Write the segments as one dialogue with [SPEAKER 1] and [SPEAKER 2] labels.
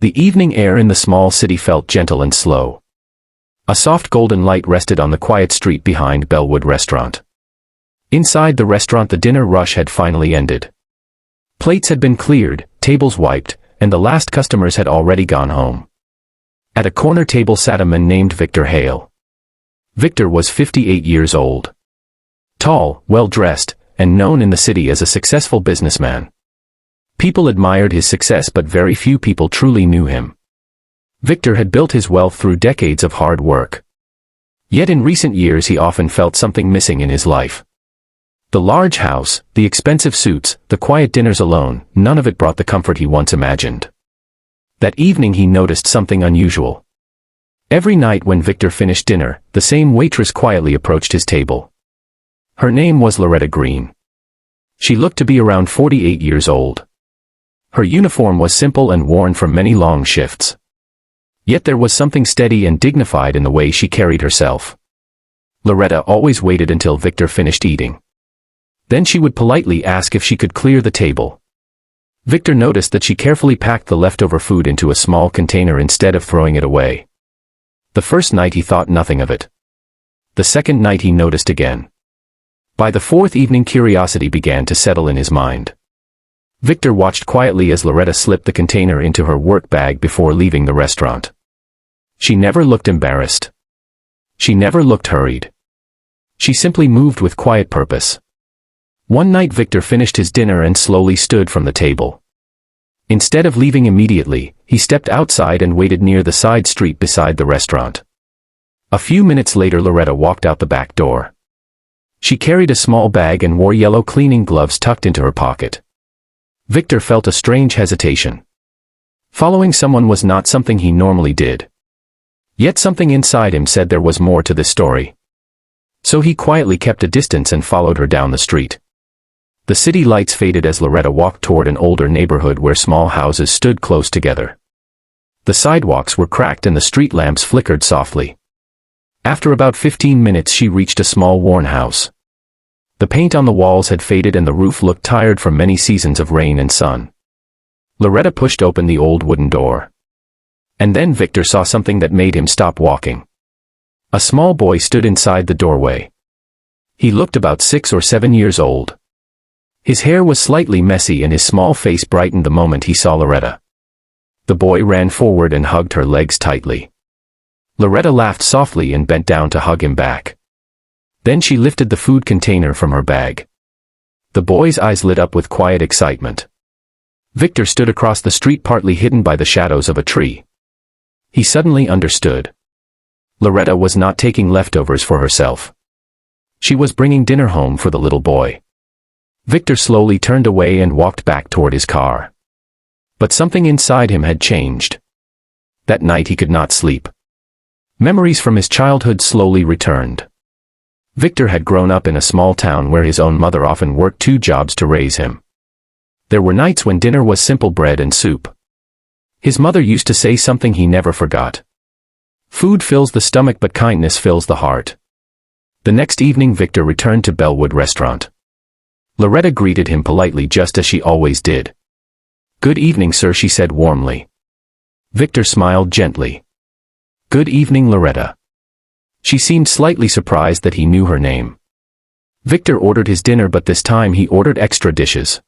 [SPEAKER 1] The evening air in the small city felt gentle and slow. A soft golden light rested on the quiet street behind Bellwood Restaurant. Inside the restaurant, the dinner rush had finally ended. Plates had been cleared, tables wiped, and the last customers had already gone home. At a corner table sat a man named Victor Hale. Victor was 58 years old. Tall, well-dressed, and known in the city as a successful businessman. People admired his success, but very few people truly knew him. Victor had built his wealth through decades of hard work. Yet in recent years he often felt something missing in his life. The large house, the expensive suits, the quiet dinners alone, none of it brought the comfort he once imagined. That evening he noticed something unusual. Every night when Victor finished dinner, the same waitress quietly approached his table. Her name was Loretta Green. She looked to be around 48 years old. Her uniform was simple and worn from many long shifts. Yet there was something steady and dignified in the way she carried herself. Loretta always waited until Victor finished eating. Then she would politely ask if she could clear the table. Victor noticed that she carefully packed the leftover food into a small container instead of throwing it away. The first night he thought nothing of it. The second night he noticed again. By the fourth evening curiosity began to settle in his mind. Victor watched quietly as Loretta slipped the container into her work bag before leaving the restaurant. She never looked embarrassed. She never looked hurried. She simply moved with quiet purpose. One night Victor finished his dinner and slowly stood from the table. Instead of leaving immediately, he stepped outside and waited near the side street beside the restaurant. A few minutes later Loretta walked out the back door. She carried a small bag and wore yellow cleaning gloves tucked into her pocket. Victor felt a strange hesitation. Following someone was not something he normally did. Yet something inside him said there was more to this story. So he quietly kept a distance and followed her down the street. The city lights faded as Loretta walked toward an older neighborhood where small houses stood close together. The sidewalks were cracked and the street lamps flickered softly. After about 15 minutes she reached a small worn house. The paint on the walls had faded and the roof looked tired from many seasons of rain and sun. Loretta pushed open the old wooden door. And then Victor saw something that made him stop walking. A small boy stood inside the doorway. He looked about 6 or 7 years old. His hair was slightly messy and his small face brightened the moment he saw Loretta. The boy ran forward and hugged her legs tightly. Loretta laughed softly and bent down to hug him back. Then she lifted the food container from her bag. The boy's eyes lit up with quiet excitement. Victor stood across the street, partly hidden by the shadows of a tree. He suddenly understood. Loretta was not taking leftovers for herself. She was bringing dinner home for the little boy. Victor slowly turned away and walked back toward his car. But something inside him had changed. That night he could not sleep. Memories from his childhood slowly returned. Victor had grown up in a small town where his own mother often worked 2 jobs to raise him. There were nights when dinner was simple bread and soup. His mother used to say something he never forgot. Food fills the stomach but kindness fills the heart. The next evening Victor returned to Bellwood Restaurant. Loretta greeted him politely just as she always did. "Good evening, sir," she said warmly. Victor smiled gently. "Good evening, Loretta." She seemed slightly surprised that he knew her name. Victor ordered his dinner, but this time he ordered extra dishes.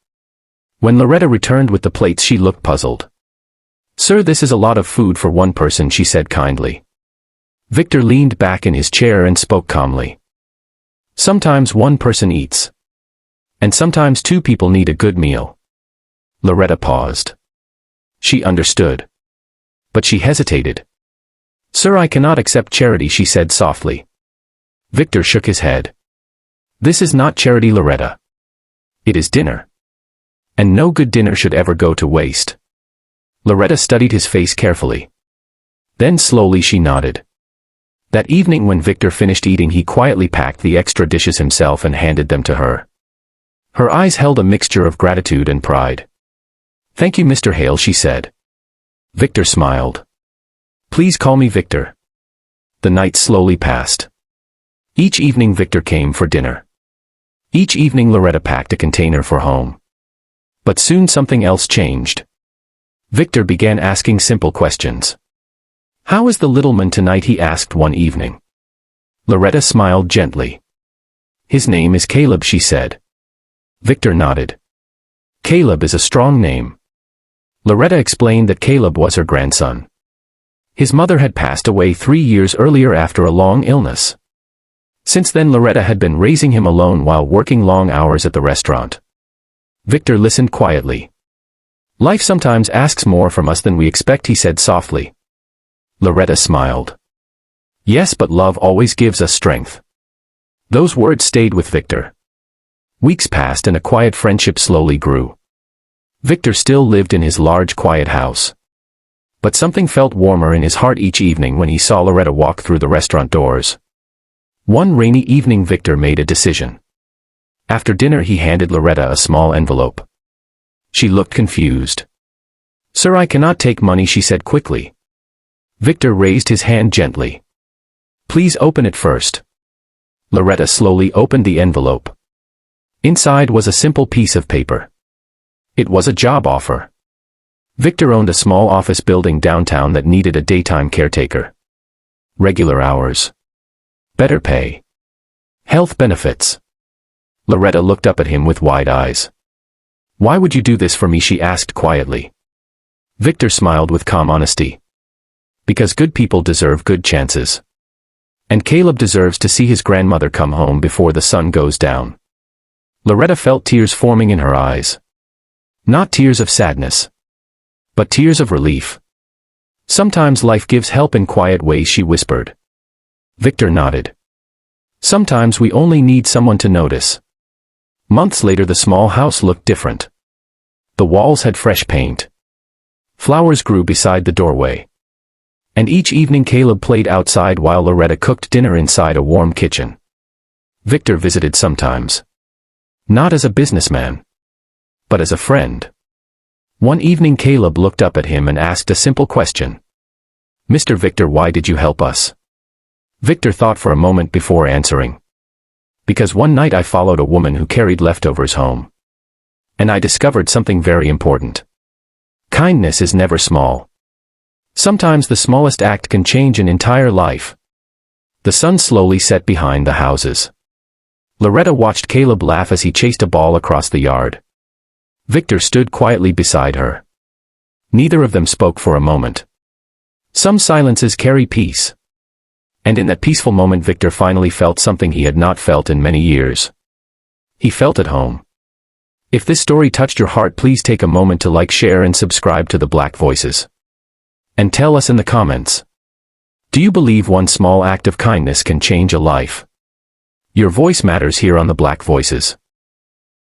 [SPEAKER 1] When Loretta returned with the plates she looked puzzled. "Sir, this is a lot of food for one person," she said kindly. Victor leaned back in his chair and spoke calmly. "Sometimes one person eats. And sometimes 2 people need a good meal." Loretta paused. She understood. But she hesitated. "Sir, I cannot accept charity," she said softly. Victor shook his head. "This is not charity, Loretta. It is dinner. And no good dinner should ever go to waste." Loretta studied his face carefully. Then slowly she nodded. That evening when Victor finished eating, he quietly packed the extra dishes himself and handed them to her. Her eyes held a mixture of gratitude and pride. "Thank you, Mr. Hale," she said. Victor smiled. "Please call me Victor." The night slowly passed. Each evening Victor came for dinner. Each evening Loretta packed a container for home. But soon something else changed. Victor began asking simple questions. "How is the little man tonight?" he asked one evening. Loretta smiled gently. "His name is Caleb," she said. Victor nodded. "Caleb is a strong name." Loretta explained that Caleb was her grandson. His mother had passed away 3 years earlier after a long illness. Since then Loretta had been raising him alone while working long hours at the restaurant. Victor listened quietly. "Life sometimes asks more from us than we expect," he said softly. Loretta smiled. "Yes, but love always gives us strength." Those words stayed with Victor. Weeks passed and a quiet friendship slowly grew. Victor still lived in his large quiet house. But something felt warmer in his heart each evening when he saw Loretta walk through the restaurant doors. One rainy evening Victor made a decision. After dinner he handed Loretta a small envelope. She looked confused. "Sir, I cannot take money," she said quickly. Victor raised his hand gently. "Please open it first." Loretta slowly opened the envelope. Inside was a simple piece of paper. It was a job offer. Victor owned a small office building downtown that needed a daytime caretaker. Regular hours. Better pay. Health benefits. Loretta looked up at him with wide eyes. "Why would you do this for me?" she asked quietly. Victor smiled with calm honesty. "Because good people deserve good chances. And Caleb deserves to see his grandmother come home before the sun goes down." Loretta felt tears forming in her eyes. Not tears of sadness, but tears of relief. "Sometimes life gives help in quiet ways," she whispered. Victor nodded. "Sometimes we only need someone to notice." Months later the small house looked different. The walls had fresh paint. Flowers grew beside the doorway. And each evening Caleb played outside while Loretta cooked dinner inside a warm kitchen. Victor visited sometimes. Not as a businessman, but as a friend. One evening Caleb looked up at him and asked a simple question. "Mr. Victor, why did you help us?" Victor thought for a moment before answering. "Because one night I followed a woman who carried leftovers home. And I discovered something very important. Kindness is never small. Sometimes the smallest act can change an entire life." The sun slowly set behind the houses. Loretta watched Caleb laugh as he chased a ball across the yard. Victor stood quietly beside her. Neither of them spoke for a moment. Some silences carry peace. And in that peaceful moment Victor finally felt something he had not felt in many years. He felt at home. If this story touched your heart, please take a moment to like, share and subscribe to the Black Voices. And tell us in the comments. Do you believe one small act of kindness can change a life? Your voice matters here on the Black Voices.